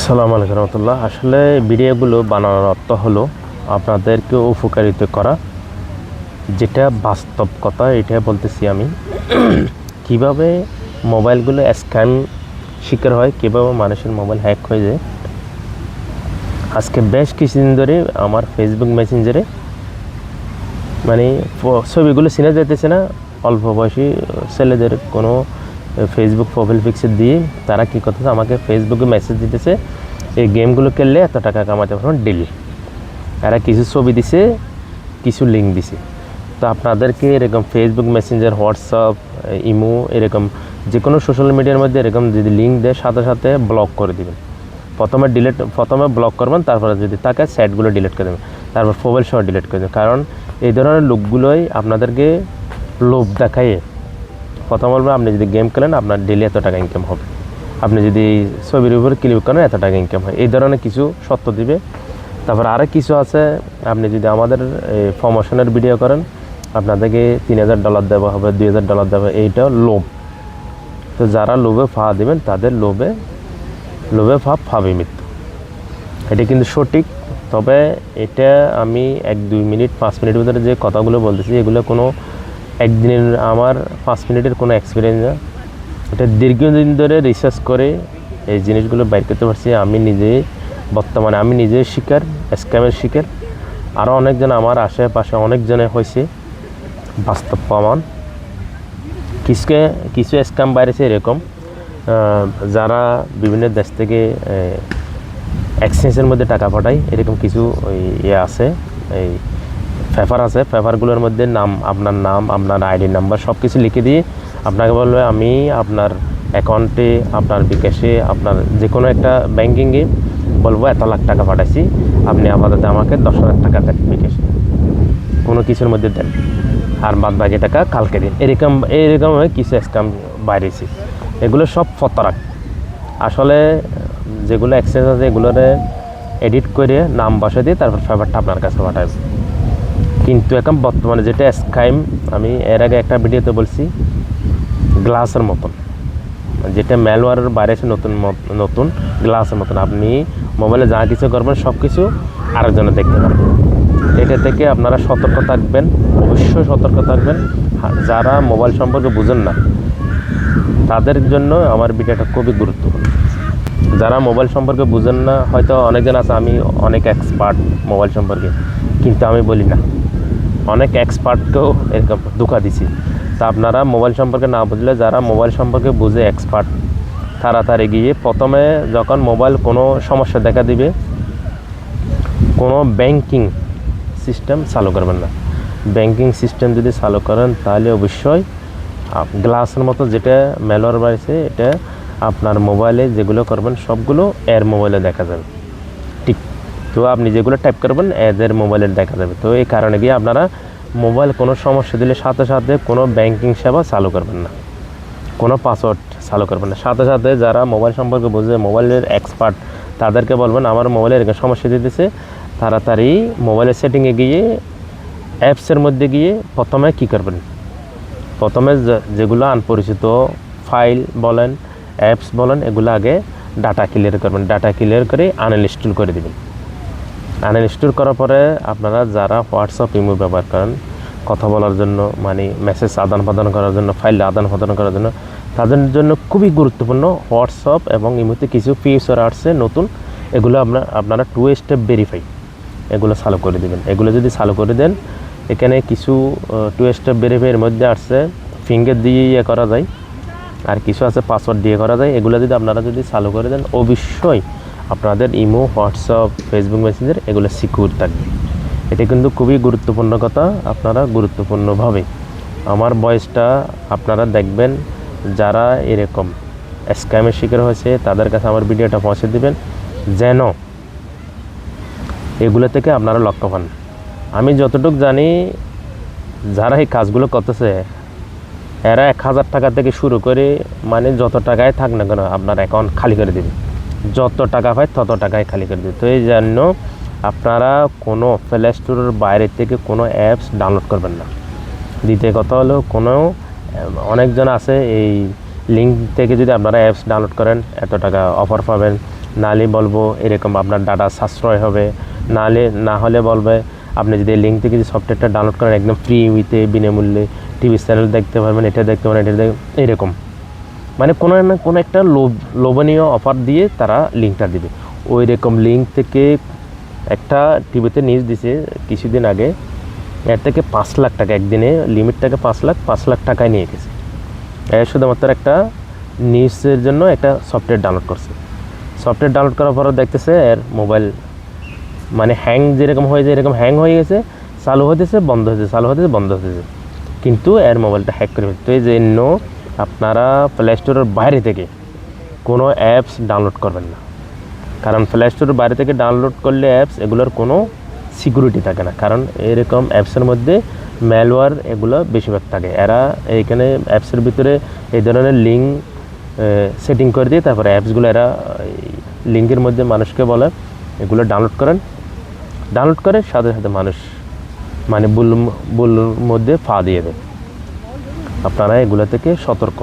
আসসালামু আলাইকুম রহমতুল্লাহ। আসলে ভিডিওগুলো বানানোর অর্থ হলো আপনাদেরকে উপকারিত করা, যেটা বাস্তব কথা এটা বলতেছি আমি। কিভাবে মোবাইলগুলো স্ক্যাম শিকার হয়, কীভাবে মানুষের মোবাইল হ্যাক হয়ে যায়। আজকে বেশ কিছুদিন ধরে আমার ফেসবুক মেসেঞ্জারে মানে ছবিগুলো চিনা যেতেছে না, অল্প বয়সী ছেলেদের কোনো ফেসবুক প্রোফাইল পিকচার দিয়ে তারা কী করতেছে, আমাকে ফেসবুকে মেসেজ দিতেছে এই গেমগুলো খেললে এত টাকা কামাতে পারবেন ডেলি। এরা কিছু ছবি দিছে, কিছু লিঙ্ক দিছে। তো আপনাদেরকে এরকম ফেসবুক মেসেঞ্জার, হোয়াটসঅ্যাপ, ইমো, এরকম যে কোনো সোশ্যাল মিডিয়ার মধ্যে এরকম যদি লিঙ্ক দেয় সাথে সাথে ব্লক করে দেবেন। প্রথমে ব্লক করবেন, তারপরে যদি তাকে স্যাটগুলো ডিলিট করে দেবেন, তারপর প্রোফাইল সহ ডিলিট করে দেবেন। কারণ এই ধরনের লোকগুলোই আপনাদেরকে লোভ দেখায়। প্রথম বলবে আপনি যদি গেম খেলেন আপনার ডেলি এত টাকা ইনকাম হবে, আপনি যদি ছবির উপর ক্লিক করেন এত টাকা ইনকাম হয়, এই ধরনের কিছু সত্য দিবে। তারপর আরেক কিছু আছে, আপনি যদি আমাদের প্রমোশনের ভিডিও করেন আপনাদেরকে $3000 দেওয়া হবে, $2000 দেওয়া হবে। এইটা লোভ। তো যারা লোভে ফা দেবেন তাদের লোভে ফাপ ফাবে মৃত্যু। এটা কিন্তু সঠিক। তবে এটা আমি 1-2 মিনিট 5 মিনিটের ভিতরে যে কথাগুলো বলতেছি এগুলো কোনো একদিনের আমার 5 মিনিটের কোনো এক্সপিরিয়েন্স না। এটা দীর্ঘদিন ধরে রিসার্চ করে এই জিনিসগুলো বাইর করতে পারছি। বর্তমানে আমি নিজে শিকার, স্ক্যামের শিকার। আরও অনেকজন আমার আশেপাশে অনেকজনে হয়েছে, বাস্তব প্রমাণ। কিছু স্ক্যাম বাইরেছে এরকম, যারা বিভিন্ন দেশ থেকে এক্সচেঞ্জের মধ্যে টাকা পাঠায়। এরকম কিছু আছে, এই পেপার আছে। পেপারগুলোর মধ্যে আপনার আইডি নাম্বার সব কিছু লিখে দিয়ে আপনাকে বলবে আমি আপনার অ্যাকাউন্টে, আপনার বিকাশে, আপনার যে কোনো একটা ব্যাঙ্কিংয়ে বলবো এত লাখ টাকা পাঠাইছি, আপনি আপাতত আমাকে 10,000 টাকা দেন বিকাশে, কোনো কিছুর মধ্যে দেন, আর বাদ বাকি টাকা কালকে দিন। এরকম কিছু স্ক্যাম বাইরেছে। এগুলো সব ফতরাক। আসলে যেগুলো এক্সচেঞ্জ আছে এগুলোর এডিট করে নাম বসে দিয়ে তারপর পেপারটা আপনার কাছে পাঠাবে। কিন্তু এখন বর্তমানে যেটা স্ক্যাম, আমি এর আগে একটা ভিডিওতে বলছি, গ্লাসের মতন, যেটা ম্যালওয়্যারের বাইরে এসে নতুন গ্লাসের মতন আপনি মোবাইলে যা কিছু করবেন সব কিছু আরেকজনে দেখতে পারবেন। এটা থেকে আপনারা সতর্ক থাকবেন, অবশ্যই সতর্ক থাকবেন। যারা মোবাইল সম্পর্কে বুঝেন না তাদের জন্য আমার ভিডিওটা খুবই গুরুত্বপূর্ণ। যারা মোবাইল সম্পর্কে বুঝেন না, হয়তো অনেকজন আছে আমি অনেক এক্সপার্ট মোবাইল সম্পর্কে, কিন্তু আমি বলি না, অনেক এক্সপার্টকেও এরকম ধোঁকা দিছি। তা আপনারা মোবাইল সম্পর্কে না বুঝলে, যারা মোবাইল সম্পর্কে বুঝে এক্সপার্ট, তাড়াতাড়ি গিয়ে প্রথমে যখন মোবাইল কোনো সমস্যা দেখা দিবে, কোনো ব্যাংকিং সিস্টেম চালু করবেন না। ব্যাংকিং সিস্টেম যদি চালু করেন তাহলে অবশ্যই গ্লাসের মতো যেটা ম্যালওয়্যার বাড়ছে, এটা আপনার মোবাইলে যেগুলো করবেন সবগুলো এর মোবাইলে দেখা যাবে। ঠিক তো আপনি যেগুলো টাইপ করবেন এদের মোবাইলে দেখা যাবে। তো এই কারণে গিয়ে আপনারা মোবাইল কোনো সমস্যা দিলে সাথে সাথে কোনো ব্যাংকিং সেবা চালু করবেন না, কোনো পাসওয়ার্ড চালু করবেন না। সাথে সাথে যারা মোবাইল সম্পর্কে বুঝে, মোবাইলের এক্সপার্ট, তাদেরকে বলবেন আমার মোবাইলে এরকম সমস্যা দিতেছে, তাড়াতাড়ি মোবাইলের সেটিংয়ে গিয়ে অ্যাপসের মধ্যে গিয়ে প্রথমে কী করবেন, প্রথমে যেগুলো আনপরিচিত ফাইল বলেন, অ্যাপস বলেন, এগুলো আগে ডাটা ক্লিয়ার করবেন। ডাটা ক্লিয়ার করে আনইনস্টল করে দেবেন। আনইনস্টল করার পরে আপনারা যারা হোয়াটসঅ্যাপ, ইমো ব্যবহার করেন কথা বলার জন্য, মানে মেসেজ আদান প্রদান করার জন্য, ফাইল আদান প্রদান করার জন্য, তাদের জন্য খুবই গুরুত্বপূর্ণ হোয়াটসঅ্যাপ এবং ইমোতে কিছু ফিচার আসছে নতুন। এগুলো আপনারা 2 স্টেপ ভেরিফাই এগুলো চালু করে দেবেন। এগুলো যদি চালু করে দেন, এখানে কিছু 2 স্টেপ ভেরিফাইয়ের মধ্যে আসছে ফিঙ্গার দিয়ে করা যায়, আর কিছু আছে পাসওয়ার্ড দিয়ে করা যায়। এগুলো যদি আপনারা চালু করে দেন, অবশ্যই আপনাদের ইমো, হোয়াটসঅ্যাপ, ফেসবুক মেসেঞ্জার এগুলো সিকিউর থাকবে। এটা কিন্তু খুবই গুরুত্বপূর্ণ কথা। আপনারা গুরুত্বপূর্ণভাবে আমার ভয়েসটা আপনারা দেখবেন। যারা এরকম স্ক্যামের শিকার হয়েছে তাদের কাছে আমার ভিডিওটা পৌঁছে দেবেন, যেন এগুলো থেকে আপনারা লক্ষ্য পান। আমি যতটুকু জানি, যারা এই কাজগুলো করতেছে এরা 1000 টাকা থেকে শুরু করে, মানে যত টাকায় থাক না কেন আপনার অ্যাকাউন্ট খালি করে দেবে। যত টাকা পায় তত টাকায় খালি করে দেবে। তো এই জন্য আপনারা কোনো প্লে স্টোরের বাইরে থেকে কোনো অ্যাপস ডাউনলোড করবেন না। দ্বিতীয় কথা হলো, অনেকজন আছে এই লিঙ্ক থেকে যদি আপনারা অ্যাপস ডাউনলোড করেন এত টাকা অফার পাবেন, নাহলে বলবো এরকম আপনার ডাটা সাশ্রয় হবে, না হলে বলবে আপনি যদি এই লিঙ্ক থেকে যদি সফটওয়্যারটা ডাউনলোড করেন একদম ফ্রি উইথে বিনামূল্যে টিভি চ্যানেল দেখতে পারবেন, এটা দেখতে পারেন, এরকম মানে কোনো না কোনো একটা লোভনীয় অফার দিয়ে তারা লিঙ্কটা দিবে। ওই রকম লিঙ্ক থেকে একটা টিভিতে নিউজ দিছে কিছুদিন আগে, এর থেকে 5 লাখ টাকা একদিনে লিমিটটাকে 5 লাখ টাকায় নিয়ে গেছে। শুধুমাত্র একটা নিউজের জন্য একটা সফটওয়্যার ডাউনলোড করছে। সফটওয়্যার ডাউনলোড করার পরে দেখতেছে এর মোবাইল মানে হ্যাং যেরকম হয়ে যায় এরকম হ্যাং হয়ে গেছে, চালু হতেছে বন্ধ হতেছে, চালু হতেছে বন্ধ হতেছে, কিন্তু এর মোবাইলটা হ্যাক করে ফেলছে। তো এই জন্য আপনারা প্লে স্টোরের বাইরে থেকে কোনো অ্যাপস ডাউনলোড করবেন না, কারণ প্লে স্টোরের বাইরে থেকে ডাউনলোড করলে অ্যাপস এগুলোর কোনো সিকিউরিটি থাকে না, কারণ এরকম অ্যাপসের মধ্যে ম্যালওয়্যার এগুলো বেশিরভাগ থাকে। এরা এইখানে অ্যাপসের ভিতরে এই ধরনের লিঙ্ক সেটিং করে দিয়ে তারপরে অ্যাপসগুলো এরা লিঙ্কের মধ্যে মানুষকে বলে এগুলো ডাউনলোড করেন, ডাউনলোড করে সাথে সাথে মানুষ মানে ভুল মধ্যে পা দিয়ে দেয়। আপনারা এগুলো থেকে সতর্ক।